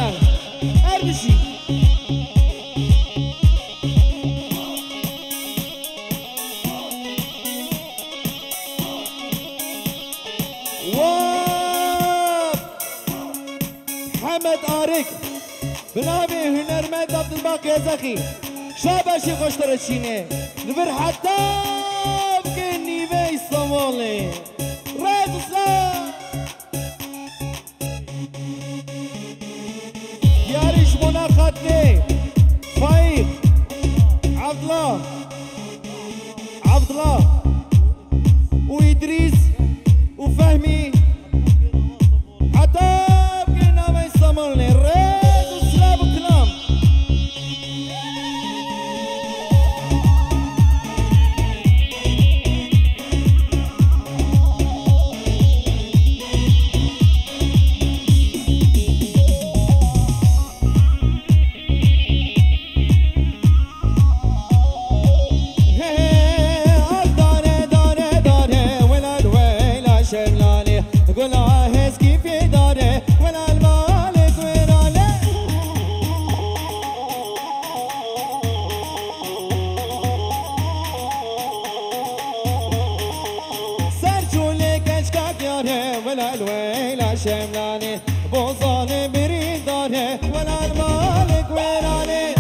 دلال اربشي محمد آرک بنابه هنرمند عبدالباقی زخی شابشی خوشترشینه نبر حتی که نیوه استانبوله رد اسلام یاریش مناخدنه فايق عبدالله وإدريس وفهمي حتى بقينا ما يستمرني الريد والسلام والكلام قول عاهز كيف يداره ولا المالك وين عليه سرجو لك اشكاك ياره ولا الويلة شملاني بوصاني بريد داره ولا المالك وين عليه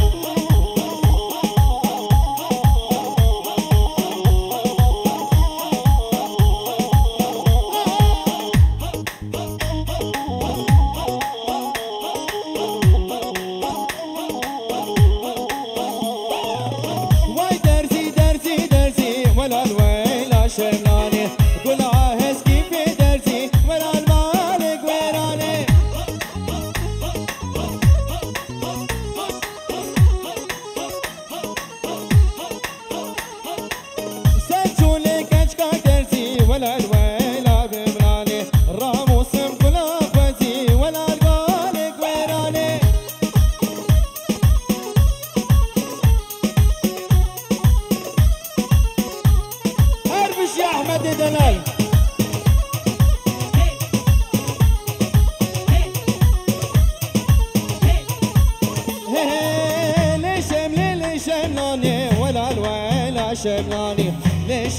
شملاني ليش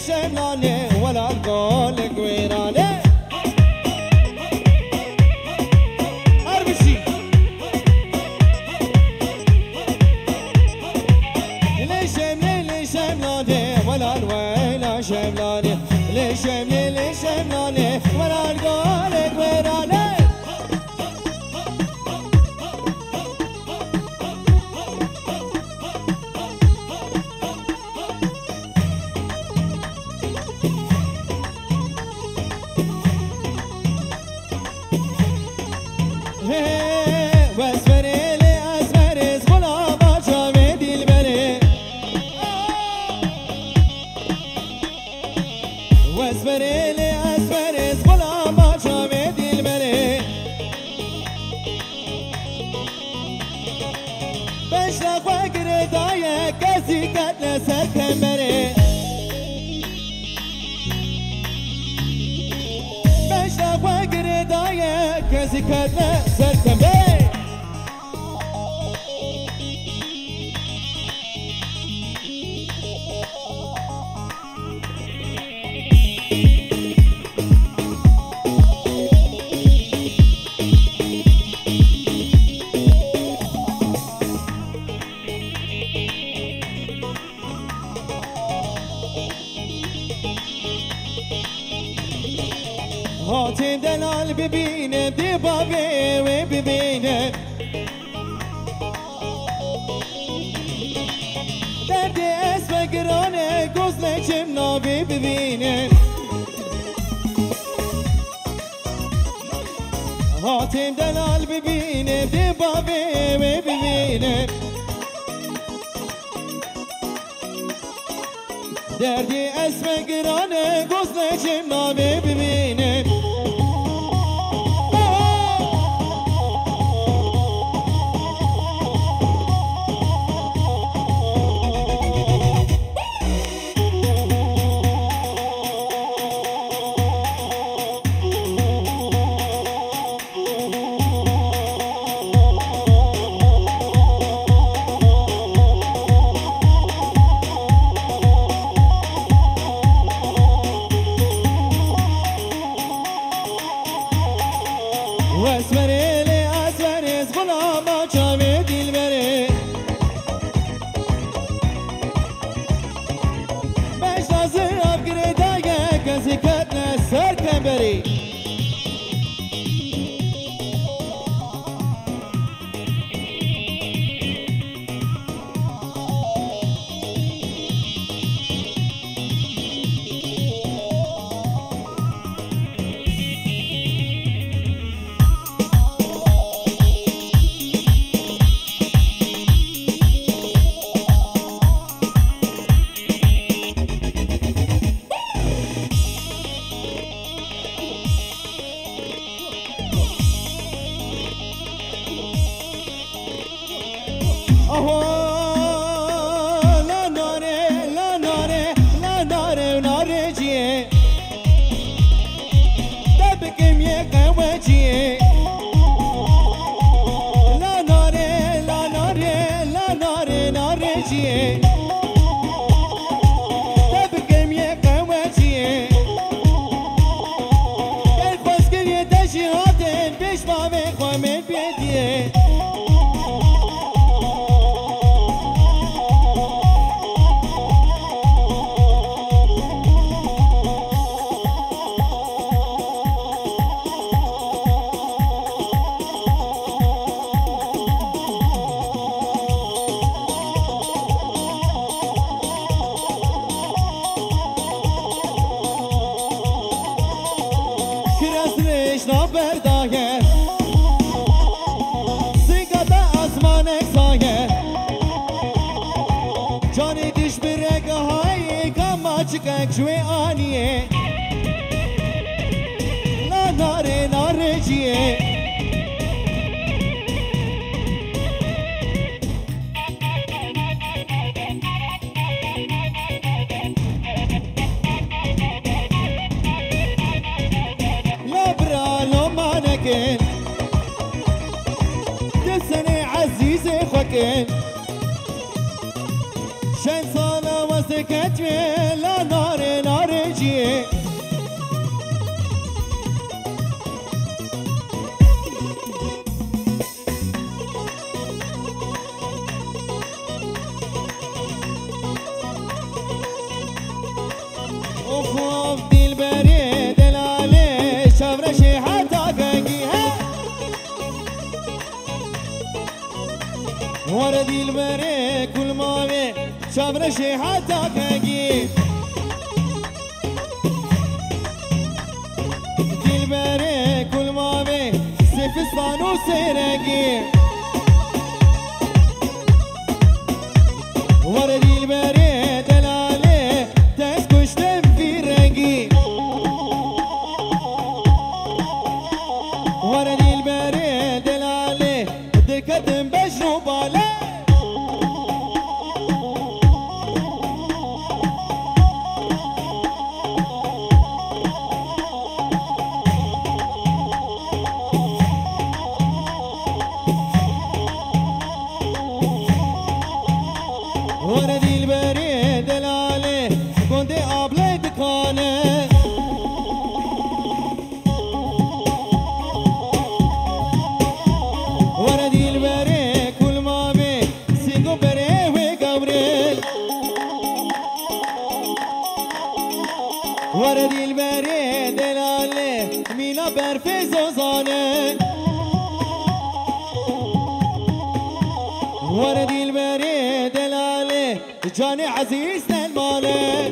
شملاني ولا القول قويراني اربشي ليش شملاني ولا الويلة شملاني ليش شملاني ولا القول قويراني كذا سرتمي هاتي دلال ببينه دي بابي وببينه دردي اسمه قرانه قوزنه جمنا ببينه هاتي دلال ببينه دي بابي وببينه دردي اسمه قرانه قوزنه جمنا ببينه وهو لا ناري لا ناري لا ناري وناري جي تبكم يقوجي لا ناري لا ناري لا ناري ناري جي تبكم يقوجي الفسكر يدشي هاتين بيش ما بيخوى من بيدي Çıkak şuaniye La nare nareciye La bralo maneken Desene azize faken Şen sala vaseket ve La nare nareciye Of of dilberi delale şavreşi hatta gengi Vara dilberi kul mavi şavreşi hatta gengi Dilberi kul mavi sefistan o serengi Vara dilberi delale tez kuştem bir rengi Vara dilberi delale dikkatim beş rubale Vara dilberi delale konde able dikane Vara dilberi kul mavi singo bere ve gavrel Vara dilberi delale mina berfez ozane Vara dilberi delale Cani aziz nelmale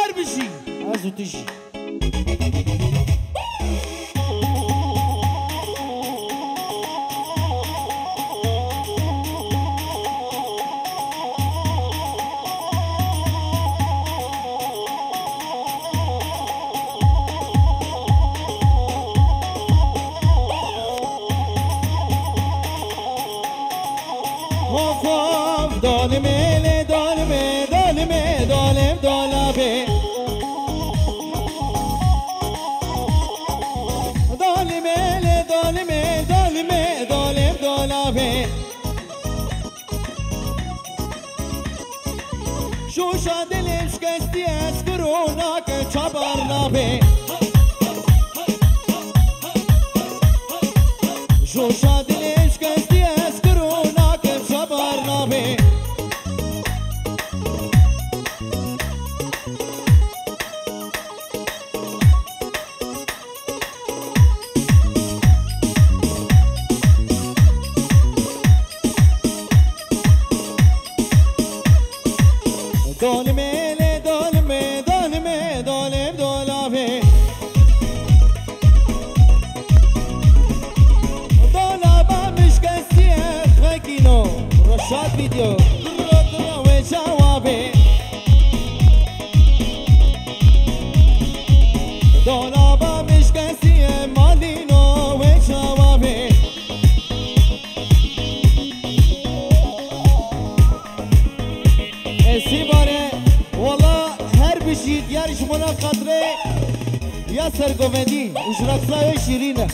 Arbişi azutişi Of of dolime le dolime dolime dolem dolabe Dolime le dolime dolime dolem dolabe Şuşa dilim şkesti eskuruna ke çabarnabe Şuşa dilim şkesti eskuruna ke çabarnabe Dolime le dolime dolime dolem dolabe Dolaba müşkesiye khakino Roşat video Kuro ve cevabı Dolaba müşkesiye mali ياسر قومدي وش رقصة شيرينة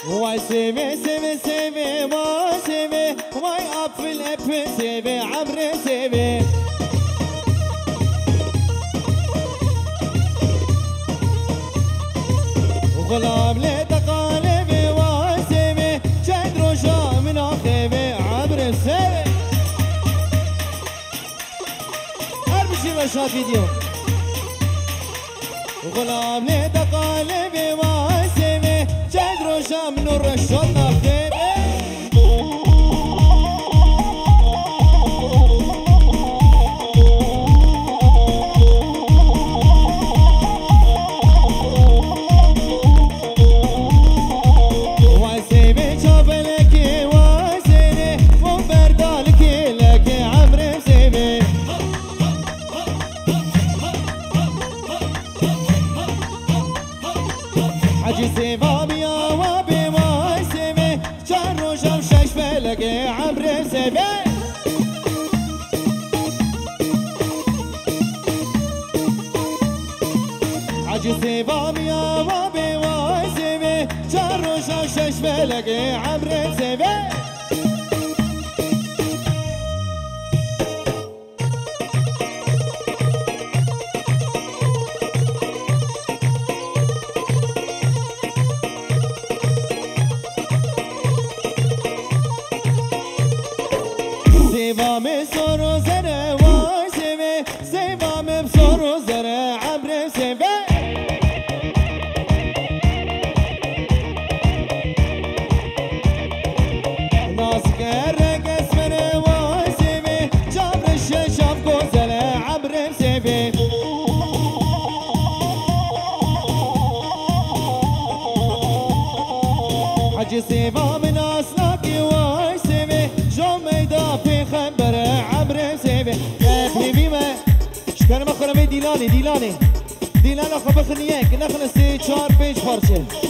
واي سيبي سيبي سيبي ما سيبي واي أبل أبل سيبي عبر سيبي غلام لتقالبي واي سيبي شد رجا من أخيبي عبر سيبي أربشي مشهد فيديو غلام لتقالبي واي سيبي شد رجا من الرشاد أخيبي لقي عبر سيبي سيبا مسورو زره واي سيبي سيبا مبصورو زره عبر سيبي سيبا من أصلك واي سيبي جو ميدا في خبر عبر سيبي كيف بيما شكرا مخرمي ديلاني أخو بخنيك نخل سي 4 5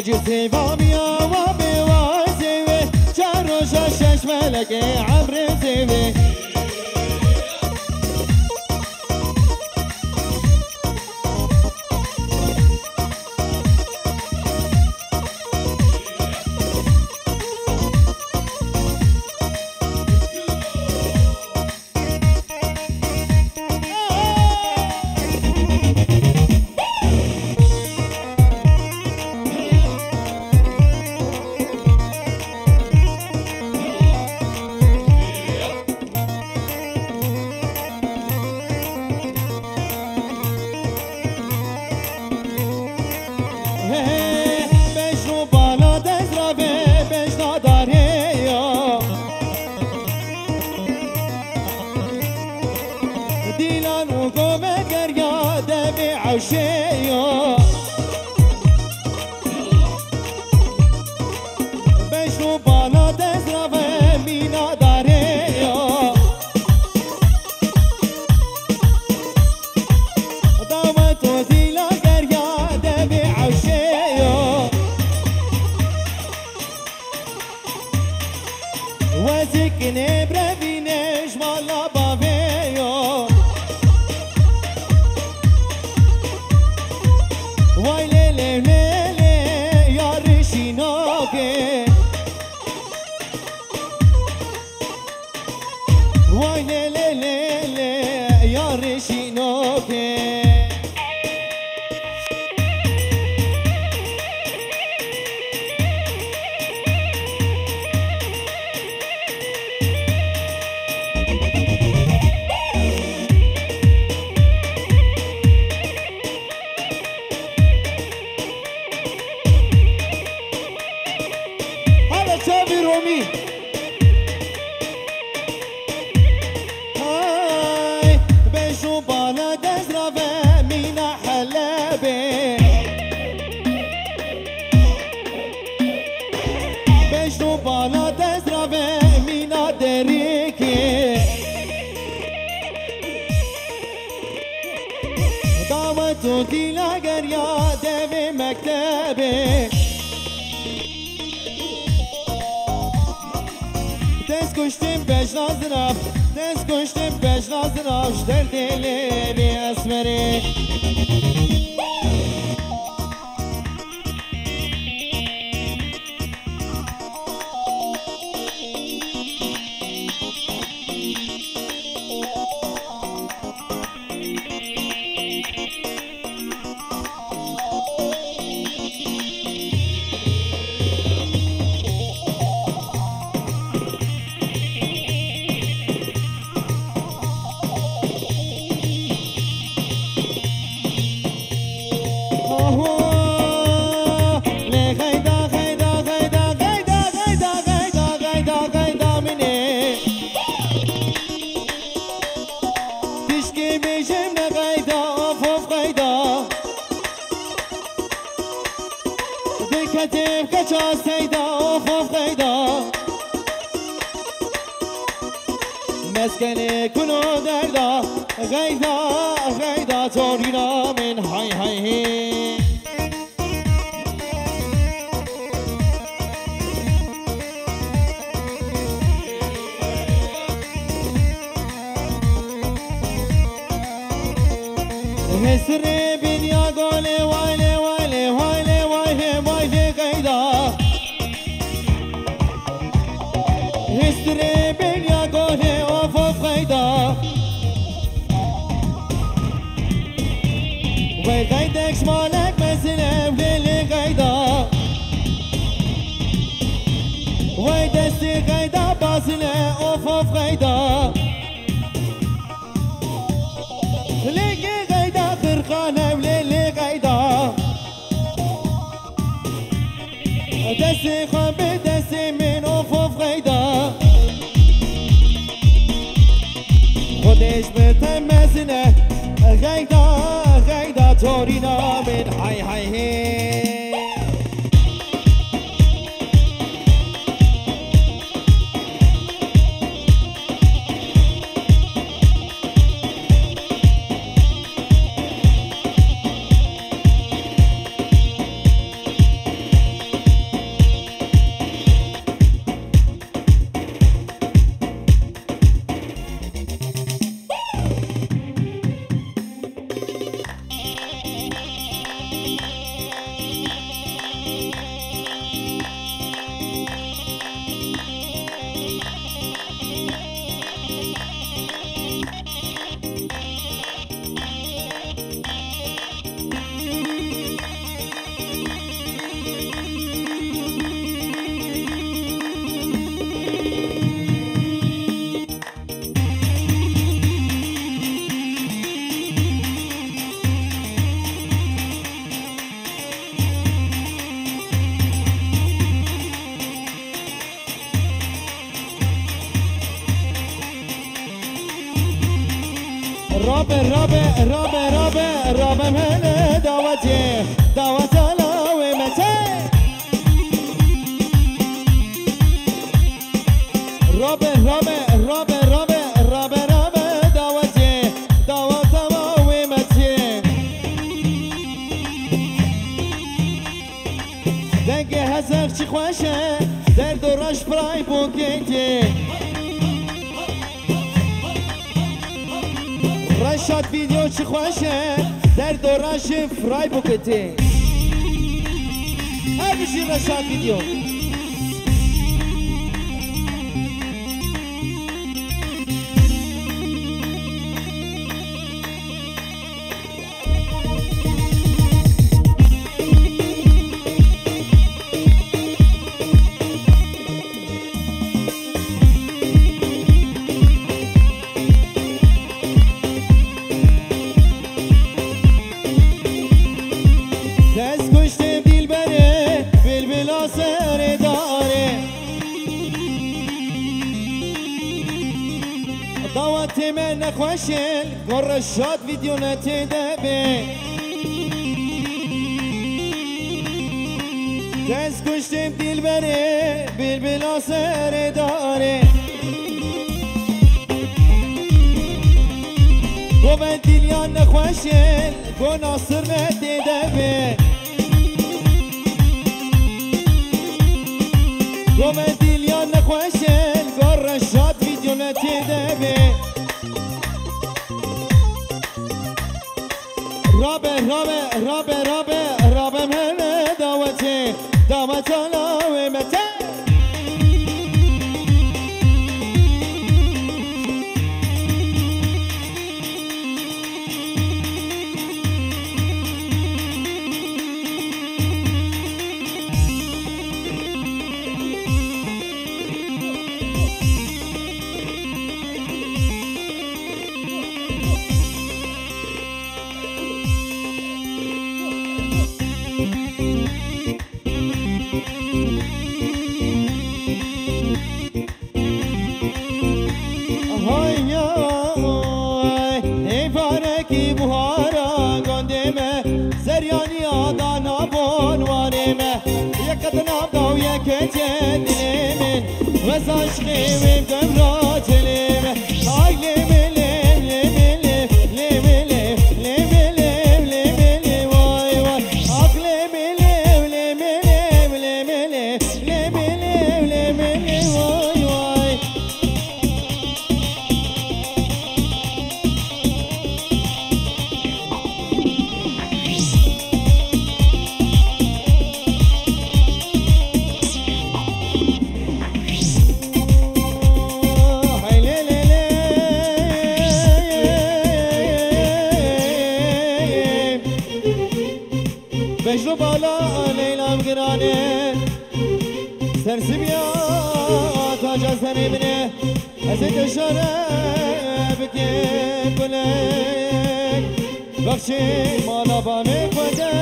فرشة سيبا بيا وابي واسيبي شارو شاش ملكي عبر سيبي عوشيو بشو بالا دزرافه مینا داریو دامتو دیلا گریاده بی عوشیو وزکنه بربینش مالا باویو وای لیلی لیلی یاری شیناکه وای لیلی لیلی یاری شیناکه و دیلا گریا دوی مکتبه دست کشتیم بش نازناف دست کشتیم بش نازناف در دلی بی اسمری مسكني كنو دردا غيدا غيدا تورينا من هاي هاي هاي هسري بنيا قولي وايلي وايلي وايلي وايلي وايلي غيدا هسري بنيا قولي غيدك شمالك مسلم للي غيدا ويدستي غيدا باصلة اوف غيدا لقي غيدا خرقانة وللي غيدا دستي خان بدستي من اوف غيدا خودش بتمزنه غيدا غيدا تورينا من هاي هاي هاي رابع من دعوتي دعوت الله متى رابع دعوتي دعوت الله متى دنگ هزار چی خوشه در دوراش برای بوکیتی رشاد ویدیو چی خوشه در دوراش فرای بوکتی هر بشی رشاد ویدیو دعوتي من خوشل قرشات فيديو نتدبي دست کشتیم دیل بره بلبلا سر داره گفت قوم دیلیان نخوشن گو ناصر ندیده بی قوم دیلیان نخوشن گو رشاد ویدیو ندیده بی رابه من دعوتي دعوت الله ومتى بس عشقي ويمكن راجلي هاي ليمي ليمي ليمي ليمي ليمي ليمي ليمي واي واي اك ليمي ليمي ليمي ليمي ليمي ليمي واي واي بجرو بالا لیلام گرانه سرسیم یا تاجا سری بینه از این دشاره بکن بلک بخشی مالا با میکنه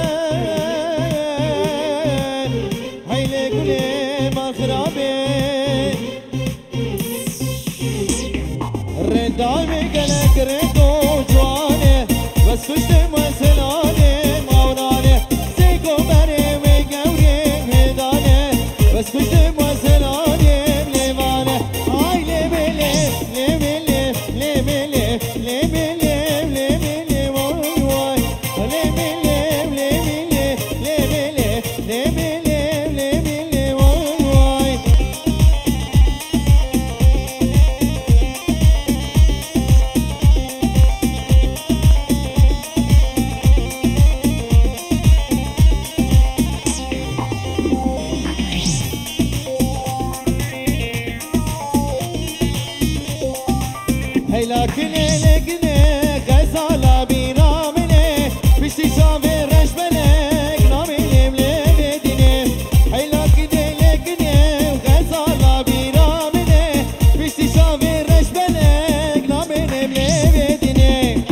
حیله گلی مال خرابه ردای میگنه گردو جوانه بس کشت مسلانه بس كنت موزناني بليمانه هاي ليمي ليمي ليمي ليمي ليمي ليمي واي واي ليمي ليمي ليمي ليمي ليمي واي واي لكن لقني غزالة بيرامني بشتي شافي رشبنك نامي مليدني لكن لقني غزالة بيرامني بشتي شافي رشبنك نامي مليدني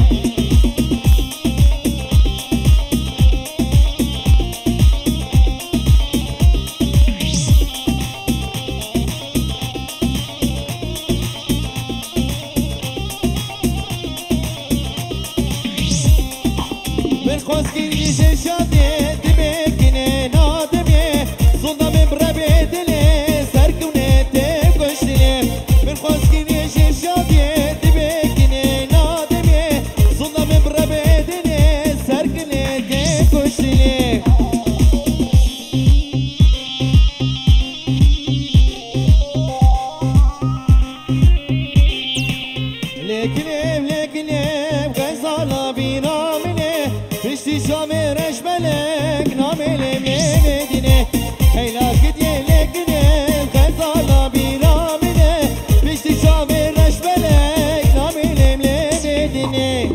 خواستگی شاده دمکنه نادمیه صدا مبربه دلی سرکونه تب کشتلی من خواستگی شاده دمکنه نادمیه صدا مبربه دلی سرکونه تب کشتلی لكنم غزالة بيرامني بشتي شامي رشبلك نامي لمدينة هيلا كدي لكنم غزالة بيرامني بشتي شامي رشبلك نامي لمدينة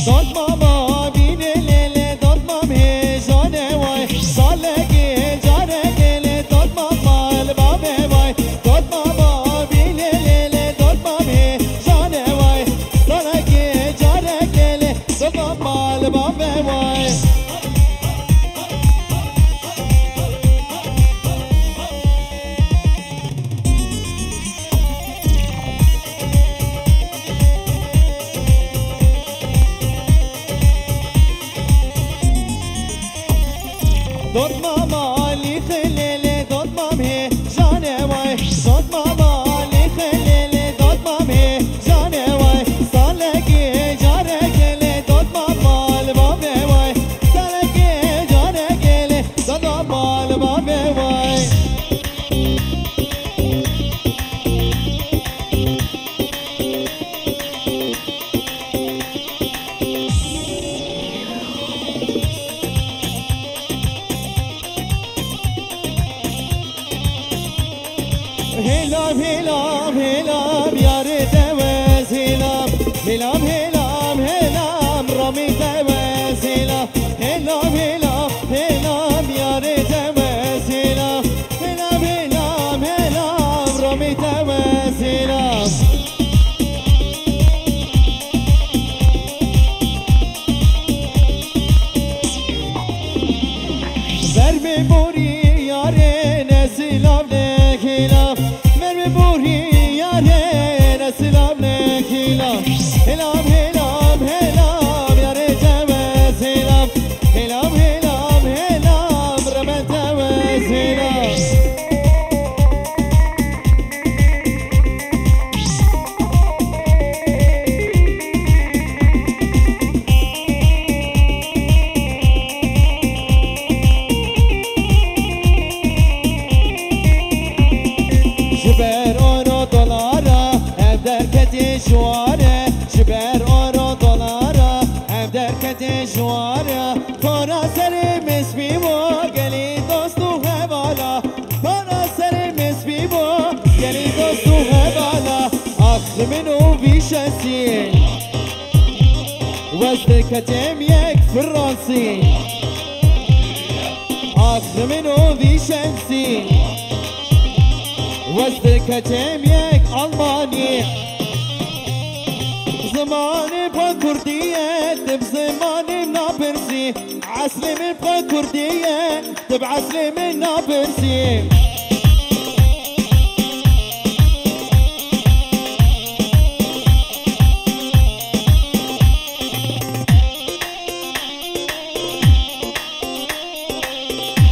داد ماما بيني ليلة داد مامي جاني واي صالحي جارك ليلة داد ماما البابي واي داد ماما بيني ليلة داد مامي جاني واي صالحي جارك ليلة داد ماما البابي واي داد ماما اللي هلام هلام هلام یار دوز هلام هلام هلام هلام رامی دوز هلام هلام هلام هلام یار دوز هلام هلام هلام هلام رامی دوز هلام بر ببوری یار نسلام نکیلام بر ببوری یار نسلام نکیلام هلام هلام هلام یار جواز هلام هلام هلام هلام رمت جواز هلام جبر اورو دلارا هم درکت جواره جبر اورو دلارا هم درکت جواره پارا سر مسبی و گلی دوستو حوالا پارا سر مسبی و گلی دوستو حوالا آخر منو بیشسی وزدکتم یک فرانسی آخر منو بیشسی وزدکتم یک آلمانی زمانی پا کردیه تب زمانی نابرسی عسلی من پا کردیه تب عسلی من نابرسی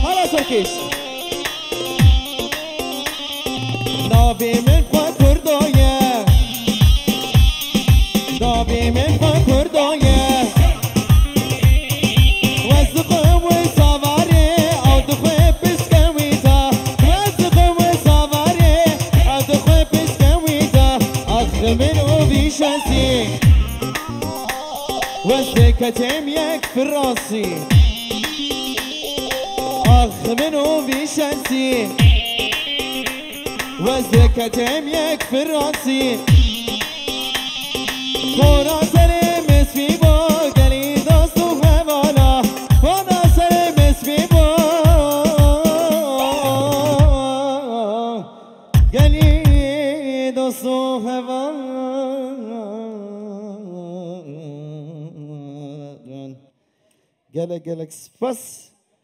حالا سرکش نابی من پا کردایه نابی من پا کردایه وزدقه و سواره او دخوه پسکویتا وزدقه و سواره او دخوه پسکویتا آخر منو بیشسی وزدکتم یک فرانسی آخر منو بیشسی وزدکتم یک فرانسی پارا سر مسبی با گلی دوستو حوالا پارا سر مسبی با گلی دوستو حوالا گلک سپاس